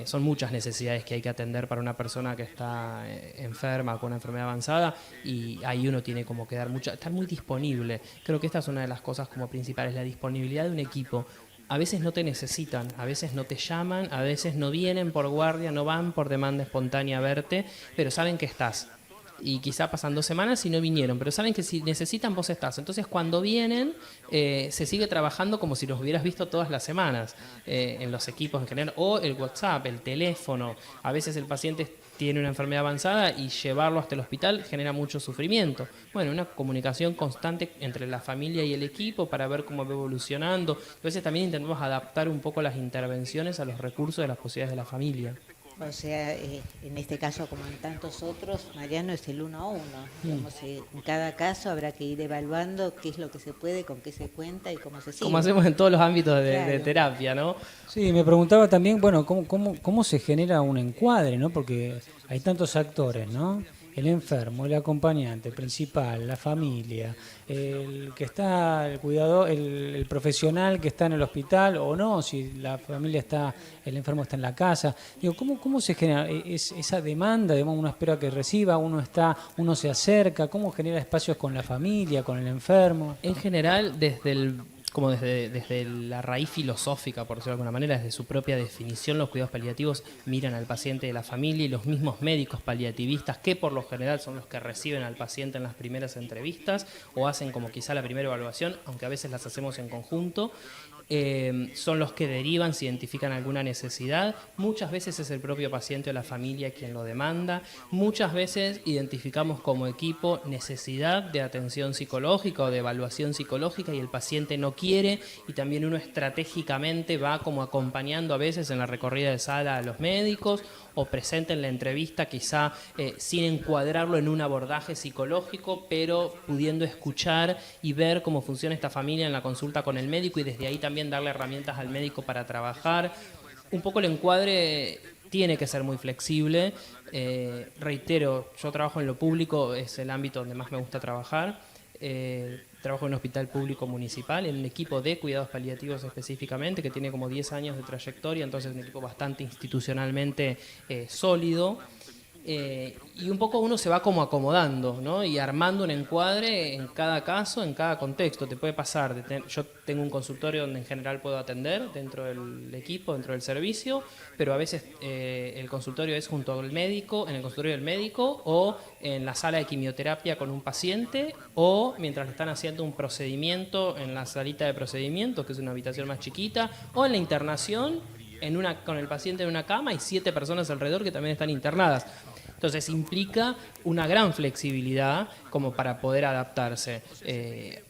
Son muchas necesidades que hay que atender para una persona que está enferma, con una enfermedad avanzada, y ahí uno tiene como que dar estar muy disponible. Creo que esta es una de las cosas como principales, la disponibilidad de un equipo. A veces no te necesitan, a veces no te llaman, a veces no vienen por guardia, no van por demanda espontánea a verte, pero saben que estás. Y quizá pasan 2 semanas y no vinieron, pero saben que si necesitan vos estás. Entonces cuando vienen se sigue trabajando como si los hubieras visto todas las semanas en los equipos en general, o el WhatsApp, el teléfono. A veces el paciente tiene una enfermedad avanzada y llevarlo hasta el hospital genera mucho sufrimiento. Bueno, una comunicación constante entre la familia y el equipo para ver cómo va evolucionando. A veces también intentamos adaptar un poco las intervenciones a los recursos de las posibilidades de la familia. O sea, en este caso, como en tantos otros, Mariano, es el 1 a 1. Digamos, en cada caso habrá que ir evaluando qué es lo que se puede, con qué se cuenta y cómo se sigue. Como hacemos en todos los ámbitos de Claro. terapia, ¿no? Sí, me preguntaba también, bueno, cómo se genera un encuadre, ¿no? Porque hay tantos actores, ¿no? El enfermo, el acompañante, el principal, la familia, el que está, el cuidador, el profesional que está en el hospital o no, si la familia está, el enfermo está en la casa. Digo, ¿cómo se genera esa demanda? Digamos, uno espera que reciba, uno se acerca, ¿cómo genera espacios con la familia, con el enfermo? En general, desde la raíz filosófica, por decirlo de alguna manera, desde su propia definición, los cuidados paliativos miran al paciente de la familia, y los mismos médicos paliativistas, que por lo general son los que reciben al paciente en las primeras entrevistas o hacen como quizá la primera evaluación, aunque a veces las hacemos en conjunto, son los que derivan, si identifican alguna necesidad. Muchas veces es el propio paciente o la familia quien lo demanda. Muchas veces identificamos como equipo necesidad de atención psicológica o de evaluación psicológica y el paciente no quiere, y también uno estratégicamente va como acompañando a veces en la recorrida de sala a los médicos, o presente en la entrevista quizá sin encuadrarlo en un abordaje psicológico, pero pudiendo escuchar y ver cómo funciona esta familia en la consulta con el médico, y desde ahí también darle herramientas al médico para trabajar. Un poco el encuadre tiene que ser muy flexible. Reitero, yo trabajo en lo público, es el ámbito donde más me gusta trabajar. Trabajo en un hospital público municipal, en un equipo de cuidados paliativos específicamente, que tiene como 10 años de trayectoria, entonces un equipo bastante institucionalmente sólido. Y un poco uno se va como acomodando, ¿no? Y armando un encuadre en cada caso, en cada contexto. Te puede pasar, yo tengo un consultorio donde en general puedo atender dentro del equipo, dentro del servicio, pero a veces el consultorio es junto al médico, en el consultorio del médico, o en la sala de quimioterapia con un paciente, o mientras le están haciendo un procedimiento en la salita de procedimientos, que es una habitación más chiquita, o en la internación, con el paciente en una cama y 7 personas alrededor que también están internadas. Entonces implica una gran flexibilidad como para poder adaptarse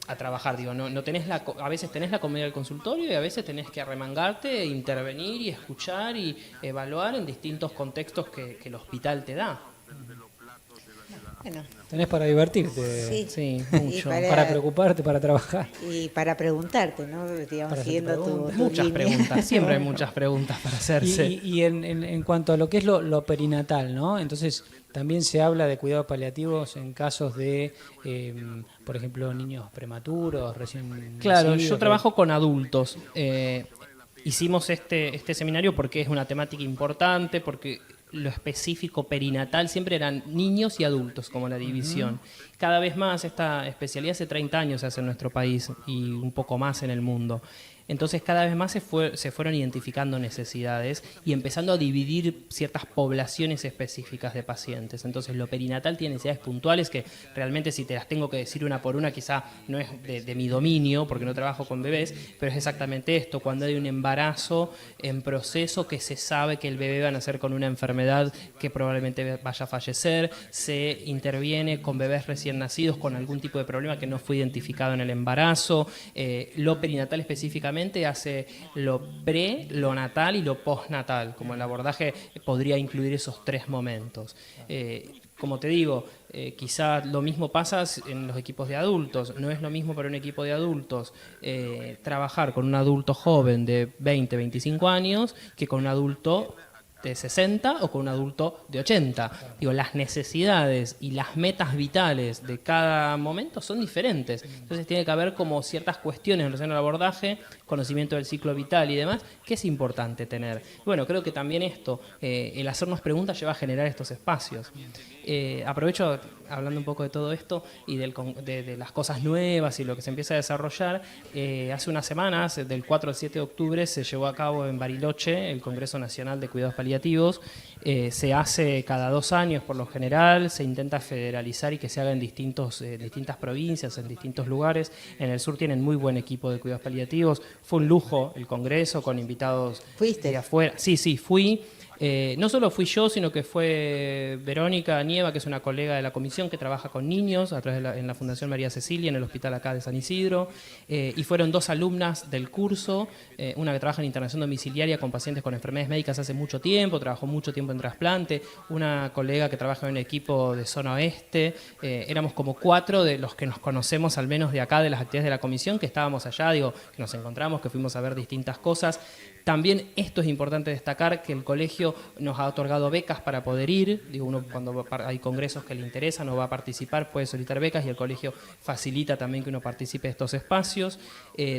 a trabajar. Digo, no tenés a veces tenés la comodidad del consultorio y a veces tenés que arremangarte, intervenir y escuchar y evaluar en distintos contextos que el hospital te da. Bueno, Tenés para divertirte, Sí, Y mucho. para preocuparte, para trabajar. y para preguntarte, ¿no? Digamos, Para siguiendo hacerte tu preguntas. Muchas línea. preguntas, siempre hay muchas preguntas para hacerse. Y en cuanto a lo que es lo perinatal, ¿no? Entonces, también se habla de cuidados paliativos en casos de, por ejemplo, niños prematuros, recién Claro, nacidos, yo trabajo con adultos. Hicimos este seminario porque es una temática importante, porque lo específico perinatal siempre eran niños y adultos como la división. Cada vez más esta especialidad hace 30 años se hace en nuestro país y un poco más en el mundo. Entonces cada vez más se fueron identificando necesidades y empezando a dividir ciertas poblaciones específicas de pacientes. Entonces lo perinatal tiene necesidades puntuales que realmente, si te las tengo que decir una por una, quizá no es de mi dominio porque no trabajo con bebés, pero es exactamente esto: cuando hay un embarazo en proceso que se sabe que el bebé va a nacer con una enfermedad que probablemente vaya a fallecer, se interviene con bebés recién nacidos con algún tipo de problema que no fue identificado en el embarazo. Lo perinatal específicamente hace lo pre, lo natal y lo postnatal, como el abordaje podría incluir esos 3 momentos. Como te digo, quizá lo mismo pasa en los equipos de adultos. No es lo mismo para un equipo de adultos trabajar con un adulto joven de 20, 25 años que con un adulto de 60 o con un adulto de 80. Digo, las necesidades y las metas vitales de cada momento son diferentes. Entonces tiene que haber como ciertas cuestiones en relación al abordaje, conocimiento del ciclo vital y demás, que es importante tener. Bueno, creo que también esto, el hacernos preguntas lleva a generar estos espacios. Aprovecho, hablando un poco de todo esto y de las cosas nuevas y lo que se empieza a desarrollar, hace unas semanas, del 4 al 7 de octubre, se llevó a cabo en Bariloche el Congreso Nacional de Cuidados Paliativos. Se hace cada 2 años por lo general, se intenta federalizar y que se haga en distintas provincias, en distintos lugares. En el sur tienen muy buen equipo de cuidados paliativos. Fue un lujo el Congreso con invitados de afuera. Sí, fui. No solo fui yo, sino que fue Verónica Nieva, que es una colega de la comisión que trabaja con niños en la Fundación María Cecilia, en el hospital acá de San Isidro, y fueron 2 alumnas del curso, una que trabaja en internación domiciliaria con pacientes con enfermedades médicas hace mucho tiempo, trabajó mucho tiempo en trasplante, una colega que trabaja en un equipo de zona oeste. Éramos como 4 de los que nos conocemos, al menos de acá, de las actividades de la comisión, que estábamos allá, que nos encontramos, que fuimos a ver distintas cosas. También esto es importante destacar, que el colegio nos ha otorgado becas para poder ir. Uno cuando hay congresos que le interesan o va a participar puede solicitar becas y el colegio facilita también que uno participe de estos espacios.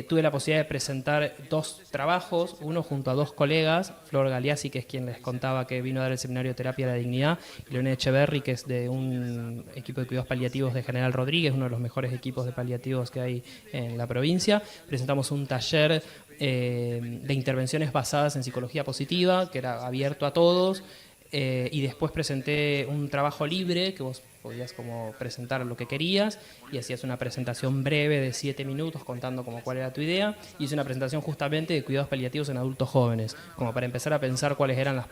Tuve la posibilidad de presentar 2 trabajos, uno junto a 2 colegas, Flor Galeazzi, que es quien les contaba que vino a dar el seminario de Terapia de la Dignidad, y Leonel Echeverry, que es de un equipo de cuidados paliativos de General Rodríguez, uno de los mejores equipos de paliativos que hay en la provincia. Presentamos un taller de intervenciones basadas en psicología positiva, que era abierto a todos, y después presenté un trabajo libre, que vos podías como presentar lo que querías, y hacías una presentación breve de 7 minutos contando como cuál era tu idea, y hice una presentación justamente de cuidados paliativos en adultos jóvenes, como para empezar a pensar cuáles eran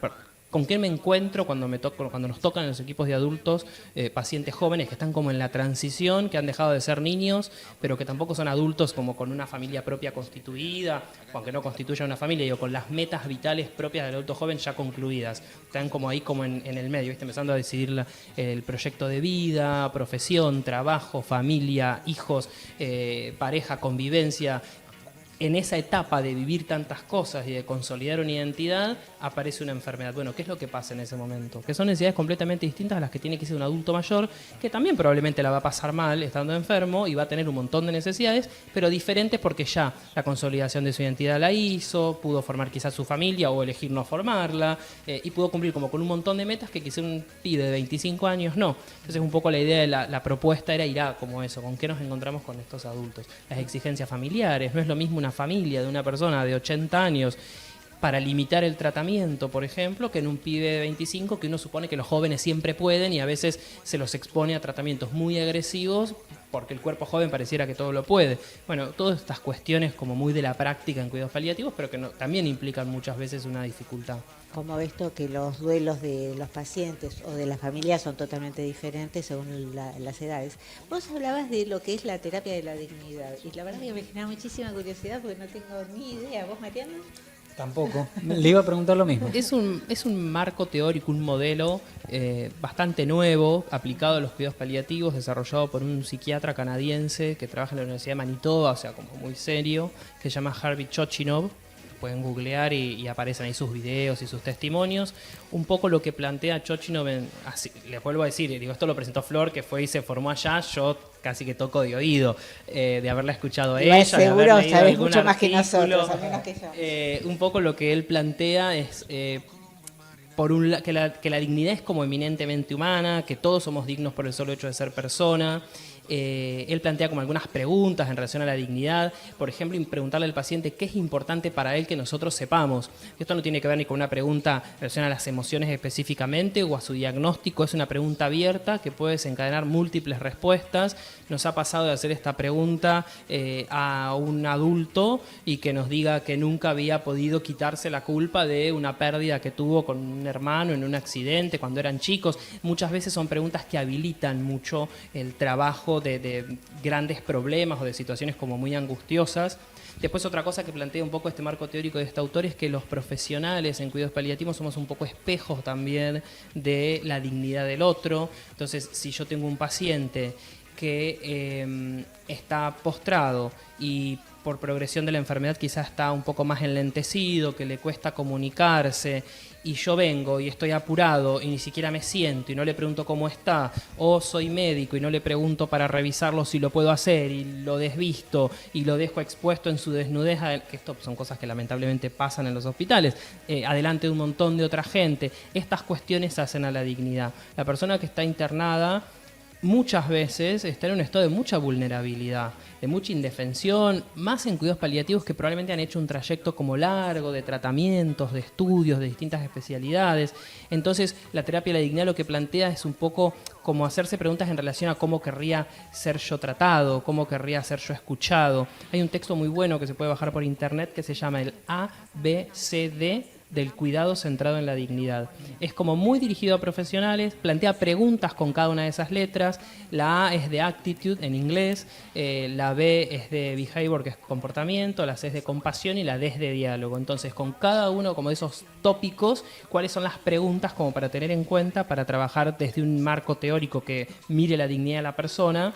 con qué me encuentro cuando nos tocan en los equipos de adultos pacientes jóvenes que están como en la transición, que han dejado de ser niños, pero que tampoco son adultos como con una familia propia constituida, o aunque no constituya una familia, con las metas vitales propias del adulto joven ya concluidas. Están como ahí como en el medio, ¿viste? Empezando a decidir el proyecto de vida, profesión, trabajo, familia, hijos, pareja, convivencia. en esa etapa de vivir tantas cosas y de consolidar una identidad, aparece una enfermedad. Bueno, ¿qué es lo que pasa en ese momento? Que son necesidades completamente distintas a las que tiene que ser un adulto mayor, que también probablemente la va a pasar mal estando enfermo y va a tener un montón de necesidades, pero diferentes porque ya la consolidación de su identidad la hizo, pudo formar quizás su familia o elegir no formarla, y pudo cumplir como con un montón de metas que quizás un pibe de 25 años no. Entonces un poco la idea de la propuesta era ir a como eso, ¿con qué nos encontramos con estos adultos? Las exigencias familiares, no es lo mismo una familia de una persona de 80 años para limitar el tratamiento, por ejemplo, que en un pibe de 25 que uno supone que los jóvenes siempre pueden y a veces se los expone a tratamientos muy agresivos porque el cuerpo joven pareciera que todo lo puede. Bueno, todas estas cuestiones como muy de la práctica en cuidados paliativos, pero que también implican muchas veces una dificultad. Como ves tú que los duelos de los pacientes o de las familias son totalmente diferentes según las edades. Vos hablabas de lo que es la terapia de la dignidad y la verdad que me genera muchísima curiosidad porque no tengo ni idea. ¿Vos, Mariano? Tampoco. Le iba a preguntar lo mismo. Es un marco teórico, un modelo bastante nuevo, aplicado a los cuidados paliativos, desarrollado por un psiquiatra canadiense que trabaja en la Universidad de Manitoba, o sea, como muy serio, que se llama Harvey Chochinov. Pueden googlear y aparecen ahí sus videos y sus testimonios. Un poco lo que plantea Chochinov, les vuelvo a decir, digo, esto lo presentó Flor, que fue y se formó allá, yo casi que toco de oído, de haberla escuchado a ella. Seguro sabés mucho más que nosotros, al menos que yo. Un poco lo que él plantea es... que la dignidad es como eminentemente humana, que todos somos dignos por el solo hecho de ser persona. Él plantea como algunas preguntas en relación a la dignidad, por ejemplo, preguntarle al paciente qué es importante para él que nosotros sepamos. Esto no tiene que ver ni con una pregunta en relación a las emociones específicamente o a su diagnóstico, es una pregunta abierta que puede desencadenar múltiples respuestas. Nos ha pasado de hacer esta pregunta a un adulto y que nos diga que nunca había podido quitarse la culpa de una pérdida que tuvo con un hermano en un accidente cuando eran chicos. Muchas veces son preguntas que habilitan mucho el trabajo de grandes problemas o de situaciones como muy angustiosas. Después otra cosa que plantea un poco este marco teórico de este autor es que los profesionales en cuidados paliativos somos un poco espejos también de la dignidad del otro. Entonces, si yo tengo un paciente que está postrado y por progresión de la enfermedad quizás está un poco más enlentecido, que le cuesta comunicarse, y yo vengo y estoy apurado y ni siquiera me siento y no le pregunto cómo está, o soy médico y no le pregunto para revisarlo si lo puedo hacer y lo desvisto y lo dejo expuesto en su desnudez, que esto son cosas que lamentablemente pasan en los hospitales, adelante de un montón de otra gente. Estas cuestiones hacen a la dignidad. La persona que está internada muchas veces está en un estado de mucha vulnerabilidad, de mucha indefensión, más en cuidados paliativos que probablemente han hecho un trayecto como largo de tratamientos, de estudios, de distintas especialidades. Entonces, la terapia de la dignidad lo que plantea es un poco como hacerse preguntas en relación a cómo querría ser yo tratado, cómo querría ser yo escuchado. Hay un texto muy bueno que se puede bajar por internet que se llama el ABCD del cuidado centrado en la dignidad. Es como muy dirigido a profesionales, plantea preguntas con cada una de esas letras. La A es de attitude en inglés, la B es de behavior, que es comportamiento, la C es de compasión y la D es de diálogo. Entonces, con cada uno como de esos tópicos, ¿cuáles son las preguntas como para tener en cuenta para trabajar desde un marco teórico que mire la dignidad de la persona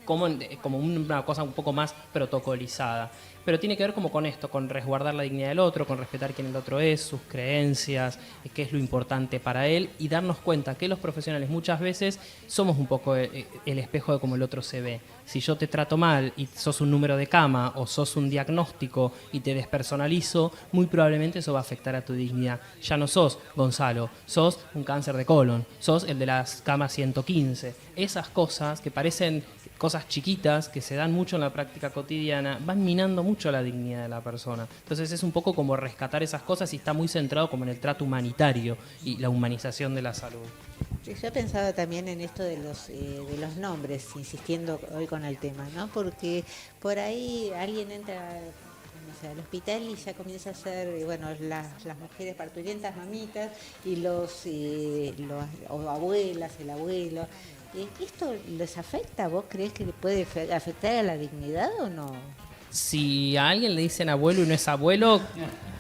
como una cosa un poco más protocolizada? Pero tiene que ver como con esto, con resguardar la dignidad del otro, con respetar quién el otro es, sus creencias, qué es lo importante para él, y darnos cuenta que los profesionales muchas veces somos un poco el espejo de cómo el otro se ve. Si yo te trato mal y sos un número de cama o sos un diagnóstico y te despersonalizo, muy probablemente eso va a afectar a tu dignidad. Ya no sos Gonzalo, sos un cáncer de colon, sos el de las camas 115. Esas cosas que parecen cosas chiquitas, que se dan mucho en la práctica cotidiana, van minando mucho la dignidad de la persona. Entonces es un poco como rescatar esas cosas y está muy centrado como en el trato humanitario y la humanización de la salud. Yo he pensado también en esto de los nombres, insistiendo hoy con el tema, ¿no? Porque por ahí alguien entra, no sé, al hospital y ya comienza a ser, bueno, las mujeres parturientas, mamitas, y los o abuelas, el abuelo. ¿Esto les afecta? ¿Vos creés que le puede afectar a la dignidad o no? Si a alguien le dicen abuelo y no es abuelo,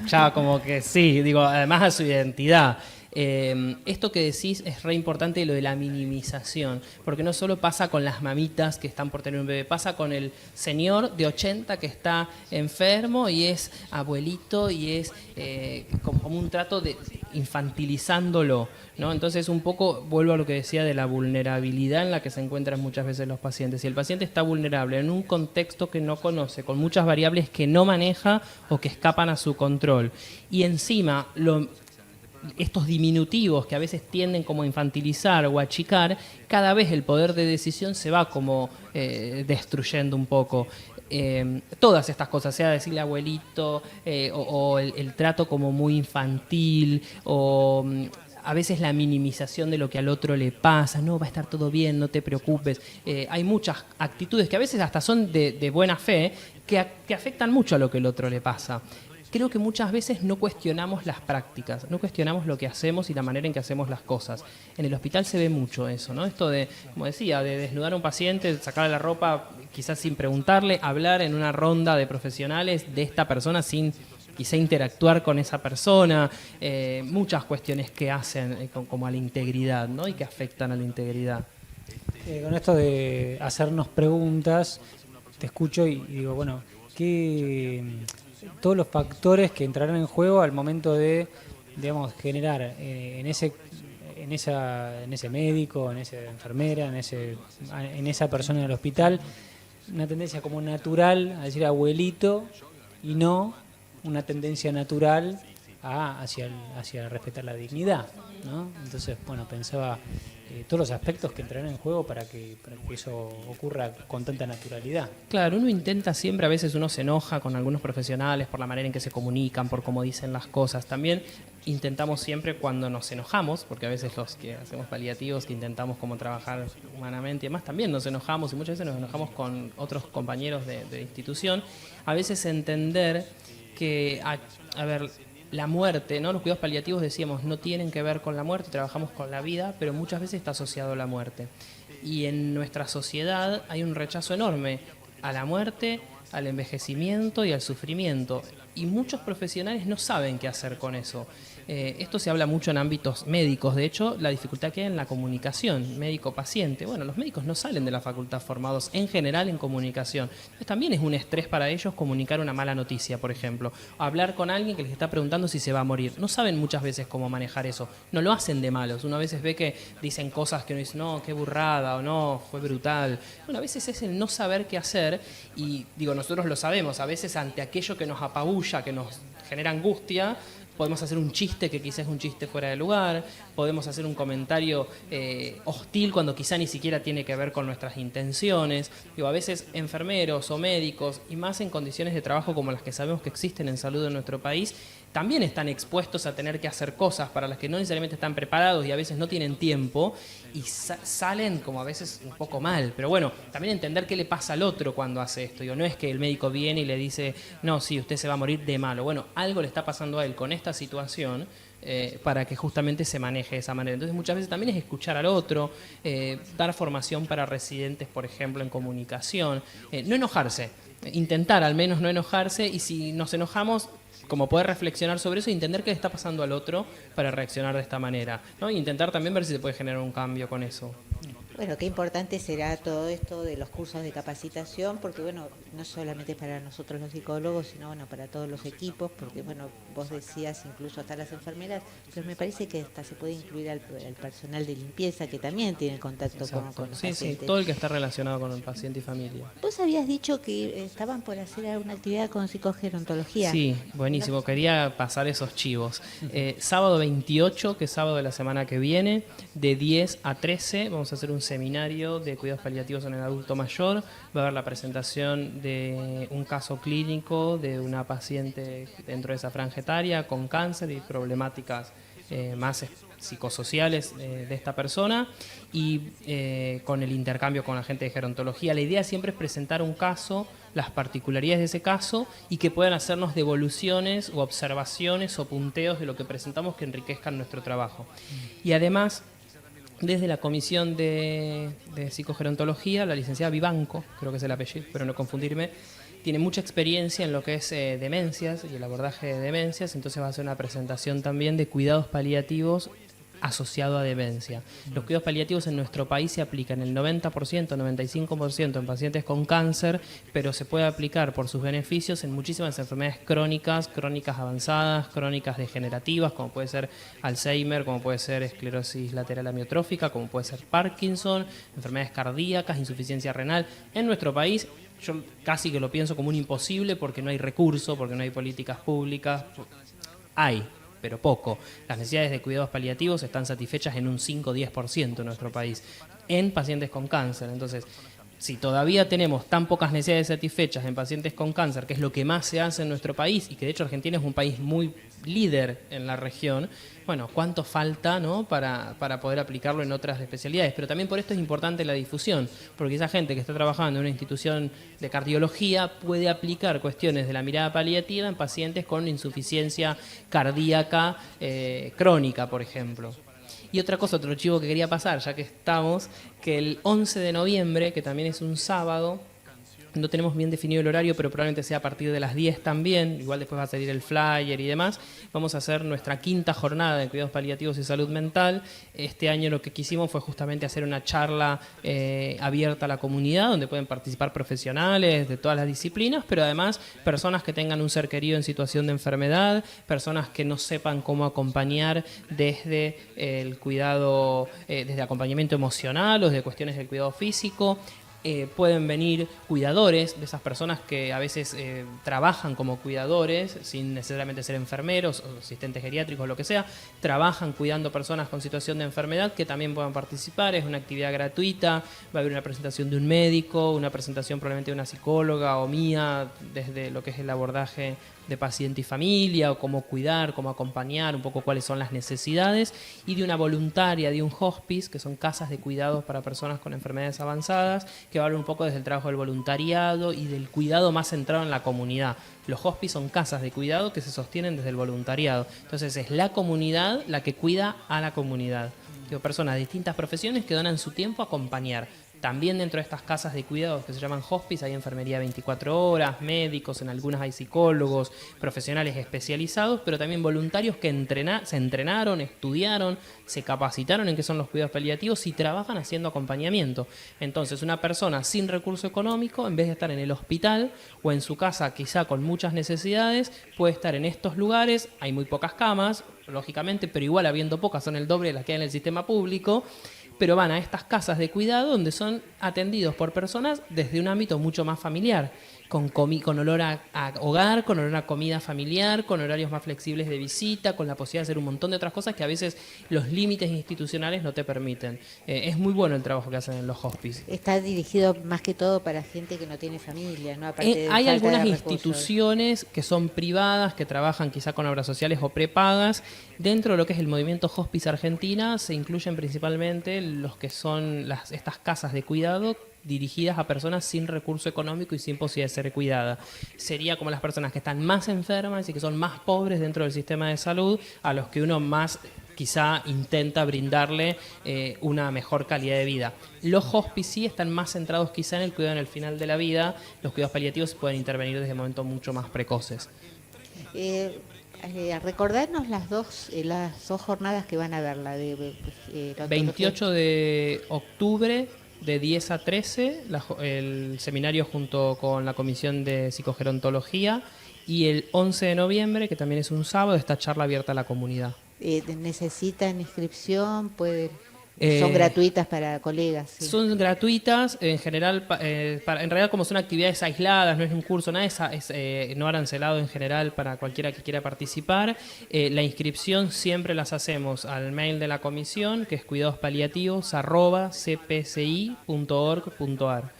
ya como que sí, digo, además a su identidad. Esto que decís es re importante, lo de la minimización, porque no solo pasa con las mamitas que están por tener un bebé, pasa con el señor de 80 que está enfermo y es abuelito y es como un trato de infantilizándolo, ¿no? Entonces un poco vuelvo a lo que decía de la vulnerabilidad en la que se encuentran muchas veces los pacientes. Si el paciente está vulnerable en un contexto que no conoce, con muchas variables que no maneja o que escapan a su control, y encima estos diminutivos que a veces tienden como a infantilizar o a achicar, cada vez el poder de decisión se va como destruyendo un poco. Todas estas cosas, sea decirle abuelito o el trato como muy infantil o a veces la minimización de lo que al otro le pasa, no, va a estar todo bien, no te preocupes. Hay muchas actitudes que a veces hasta son de buena fe que afectan mucho a lo que el otro le pasa. Creo que muchas veces no cuestionamos las prácticas, no cuestionamos lo que hacemos y la manera en que hacemos las cosas. En el hospital se ve mucho eso, ¿no? Esto de, como decía, de desnudar a un paciente, sacarle la ropa quizás sin preguntarle, hablar en una ronda de profesionales de esta persona sin quizá interactuar con esa persona, muchas cuestiones que hacen como a la integridad, ¿no? Y que afectan a la integridad. Con esto de hacernos preguntas, te escucho y digo, bueno, todos los factores que entrarán en juego al momento de, digamos, generar en ese médico, en esa enfermera, en esa persona del hospital, una tendencia como natural a decir abuelito y no una tendencia natural hacia respetar la dignidad, ¿no? Entonces, bueno, pensaba todos los aspectos que entrarán en juego para que eso ocurra con tanta naturalidad. Claro, uno intenta siempre, a veces uno se enoja con algunos profesionales por la manera en que se comunican, por cómo dicen las cosas. También intentamos siempre cuando nos enojamos, porque a veces los que hacemos paliativos, que intentamos como trabajar humanamente y demás, también nos enojamos y muchas veces nos enojamos con otros compañeros de institución. A veces entender que, a ver, la muerte, ¿no? Los cuidados paliativos, decíamos, no tienen que ver con la muerte, trabajamos con la vida, pero muchas veces está asociado a la muerte. Y en nuestra sociedad hay un rechazo enorme a la muerte, al envejecimiento y al sufrimiento. Y muchos profesionales no saben qué hacer con eso. Esto se habla mucho en ámbitos médicos. De hecho, la dificultad que hay en la comunicación médico-paciente. Bueno, los médicos no salen de la facultad formados en general en comunicación. Entonces, también es un estrés para ellos comunicar una mala noticia, por ejemplo. O hablar con alguien que les está preguntando si se va a morir. No saben muchas veces cómo manejar eso. No lo hacen de malos. Uno a veces ve que dicen cosas que uno dice, no, qué burrada, o no, fue brutal. Bueno, a veces es el no saber qué hacer. Y digo, nosotros lo sabemos. A veces ante aquello que nos apabulla, que nos genera angustia, podemos hacer un chiste que quizás es un chiste fuera de lugar, podemos hacer un comentario hostil cuando quizá ni siquiera tiene que ver con nuestras intenciones. Digo, a veces enfermeros o médicos, y más en condiciones de trabajo como las que sabemos que existen en salud en nuestro país, también están expuestos a tener que hacer cosas para las que no necesariamente están preparados y a veces no tienen tiempo y salen como a veces un poco mal. Pero bueno, también entender qué le pasa al otro cuando hace esto. Digo, no es que el médico viene y le dice, no, sí, usted se va a morir de malo. Bueno, algo le está pasando a él con esta situación para que justamente se maneje de esa manera. Entonces muchas veces también es escuchar al otro, dar formación para residentes, por ejemplo, en comunicación, no enojarse, intentar al menos no enojarse, y si nos enojamos, como poder reflexionar sobre eso e entender qué le está pasando al otro para reaccionar de esta manera, ¿no? E intentar también ver si se puede generar un cambio con eso. Bueno, qué importante será todo esto de los cursos de capacitación, porque bueno, no solamente para nosotros los psicólogos, sino bueno, para todos los equipos, porque bueno, vos decías incluso hasta las enfermeras, pero me parece que hasta se puede incluir al personal de limpieza que también tiene contacto con los pacientes. Sí, todo el que está relacionado con el paciente y familia. Vos habías dicho que estaban por hacer alguna actividad con psicogerontología. Sí, buenísimo, quería pasar esos chivos. Sábado 28, que es sábado de la semana que viene, de 10 a 13, vamos a hacer un seminario de cuidados paliativos en el adulto mayor. Va a haber la presentación de un caso clínico de una paciente dentro de esa franja etaria con cáncer y problemáticas más psicosociales de esta persona, y con el intercambio con la gente de gerontología. La idea siempre es presentar un caso, las particularidades de ese caso, y que puedan hacernos devoluciones o observaciones o punteos de lo que presentamos que enriquezcan nuestro trabajo. Y además, desde la comisión de psicogerontología, la licenciada Vivanco, creo que es el apellido, pero no confundirme, tiene mucha experiencia en lo que es demencias y el abordaje de demencias, entonces va a hacer una presentación también de cuidados paliativos asociado a demencia. Los cuidados paliativos en nuestro país se aplican el 90%, 95% en pacientes con cáncer, pero se puede aplicar por sus beneficios en muchísimas enfermedades crónicas, crónicas avanzadas, crónicas degenerativas, como puede ser Alzheimer, como puede ser esclerosis lateral amiotrófica, como puede ser Parkinson, enfermedades cardíacas, insuficiencia renal. En nuestro país yo casi que lo pienso como un imposible porque no hay recursos, porque no hay políticas públicas. Hay, pero poco. Las necesidades de cuidados paliativos están satisfechas en un 5 o 10% en nuestro país, en pacientes con cáncer. Entonces, si todavía tenemos tan pocas necesidades satisfechas en pacientes con cáncer, que es lo que más se hace en nuestro país, y que de hecho Argentina es un país muy líder en la región, bueno, ¿cuánto falta, no, para poder aplicarlo en otras especialidades? Pero también por esto es importante la difusión, porque esa gente que está trabajando en una institución de cardiología puede aplicar cuestiones de la mirada paliativa en pacientes con insuficiencia cardíaca crónica, por ejemplo. Y otra cosa, otro chivo que quería pasar, ya que estamos, que el 11 de noviembre, que también es un sábado, no tenemos bien definido el horario, pero probablemente sea a partir de las 10 también, igual después va a salir el flyer y demás, vamos a hacer nuestra quinta jornada de cuidados paliativos y salud mental. Este año lo que quisimos fue justamente hacer una charla abierta a la comunidad, donde pueden participar profesionales de todas las disciplinas, pero además personas que tengan un ser querido en situación de enfermedad, personas que no sepan cómo acompañar desde el cuidado, desde acompañamiento emocional o desde cuestiones del cuidado físico. Pueden venir cuidadores de esas personas que a veces trabajan como cuidadores sin necesariamente ser enfermeros o asistentes geriátricos o lo que sea, trabajan cuidando personas con situación de enfermedad que también puedan participar. Es una actividad gratuita, va a haber una presentación de un médico, una presentación probablemente de una psicóloga o mía desde lo que es el abordaje de paciente y familia, o cómo cuidar, cómo acompañar, un poco cuáles son las necesidades, y de una voluntaria de un hospice, que son casas de cuidados para personas con enfermedades avanzadas, que va a hablar un poco desde el trabajo del voluntariado y del cuidado más centrado en la comunidad. Los hospice son casas de cuidado que se sostienen desde el voluntariado. Entonces es la comunidad la que cuida a la comunidad. Digo, personas de distintas profesiones que donan su tiempo a acompañar. También dentro de estas casas de cuidados que se llaman hospice hay enfermería 24 horas, médicos, en algunas hay psicólogos, profesionales especializados, pero también voluntarios que se entrenaron, estudiaron, se capacitaron en qué son los cuidados paliativos y trabajan haciendo acompañamiento. Entonces, una persona sin recurso económico, en vez de estar en el hospital o en su casa quizá con muchas necesidades, puede estar en estos lugares. Hay muy pocas camas, lógicamente, pero igual habiendo pocas son el doble de las que hay en el sistema público, pero van a estas casas de cuidado donde son atendidos por personas desde un ámbito mucho más familiar, con olor a hogar, con olor a comida familiar, con horarios más flexibles de visita, con la posibilidad de hacer un montón de otras cosas que a veces los límites institucionales no te permiten. Es muy bueno el trabajo que hacen en los hospices. Está dirigido más que todo para gente que no tiene familia, ¿no? Aparte de Hay falta algunas de recursos. instituciones que son privadas, que trabajan quizá con obras sociales o prepagas. Dentro de lo que es el movimiento Hospice Argentina se incluyen principalmente los que son estas casas de cuidado dirigidas a personas sin recurso económico y sin posibilidad de ser cuidada. Sería como las personas que están más enfermas y que son más pobres dentro del sistema de salud, a los que uno más quizá intenta brindarle una mejor calidad de vida. Los hospice sí están más centrados quizá en el cuidado en el final de la vida. Los cuidados paliativos pueden intervenir desde momentos mucho más precoces. Recordarnos las dos jornadas que van a ver, la de 28 de octubre de 10 a 13, el seminario junto con la Comisión de Psicogerontología, y el 11 de noviembre, que también es un sábado, esta charla abierta a la comunidad. ¿Necesitan inscripción? Son gratuitas para colegas. ¿Sí? Son gratuitas, en general, en realidad como son actividades aisladas, no es un curso, nada, no arancelado en general para cualquiera que quiera participar. La inscripción siempre las hacemos al mail de la comisión, que es cuidadospaliativos@cpsi.org.ar.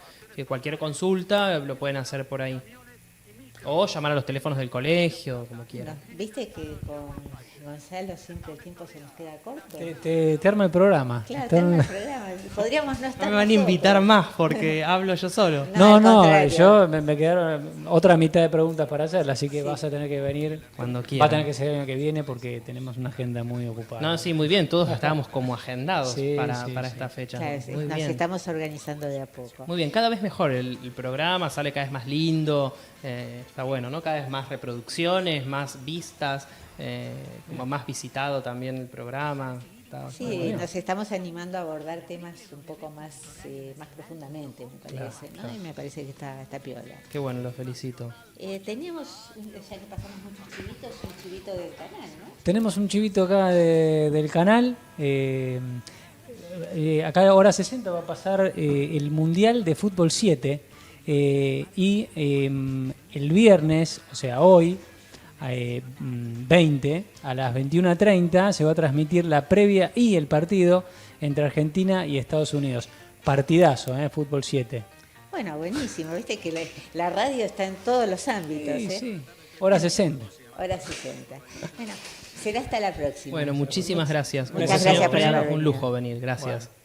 Cualquier consulta lo pueden hacer por ahí. O llamar a los teléfonos del colegio, como quieran. Viste que Gonzalo, siempre el tiempo se nos queda corto. Te arma el programa. Claro, tema el programa. Podríamos no estar No me van a nosotros. invitar más porque hablo yo solo. No, al No, contrario. yo me quedaron otra mitad de preguntas para hacer, así que vas a tener que venir Cuando Va a quieran. tener que ser el año que viene porque tenemos una agenda muy ocupada. No, sí, muy bien. Todos estábamos como agendados Sí, para sí. esta fecha. Claro, sí, Muy nos bien. estamos organizando de a poco. Muy bien, cada vez mejor el programa, sale cada vez más lindo, está bueno, ¿no? Cada vez más reproducciones, más vistas, como más visitado también el programa. Está Sí, bueno. nos estamos animando a abordar temas un poco más, más profundamente, me parece, ¿no? claro. Y me parece que está piola. Qué bueno, lo felicito. Teníamos, ya que pasamos muchos chivitos, un chivito del canal, ¿no? Tenemos un chivito acá del canal. Acá a hora 60 va a pasar el Mundial de Fútbol 7. Y el viernes, o sea hoy, 20 a las 21:30 se va a transmitir la previa y el partido entre Argentina y Estados Unidos. Partidazo, Fútbol 7. Bueno, buenísimo, viste que la radio está en todos los ámbitos, Sí, ¿eh? sí. Hora 60. Hora 60. Bueno, será hasta la próxima. Bueno, muchísimas gracias. Muchas Como gracias por siempre, haber un venido. lujo venir. Gracias. Bueno.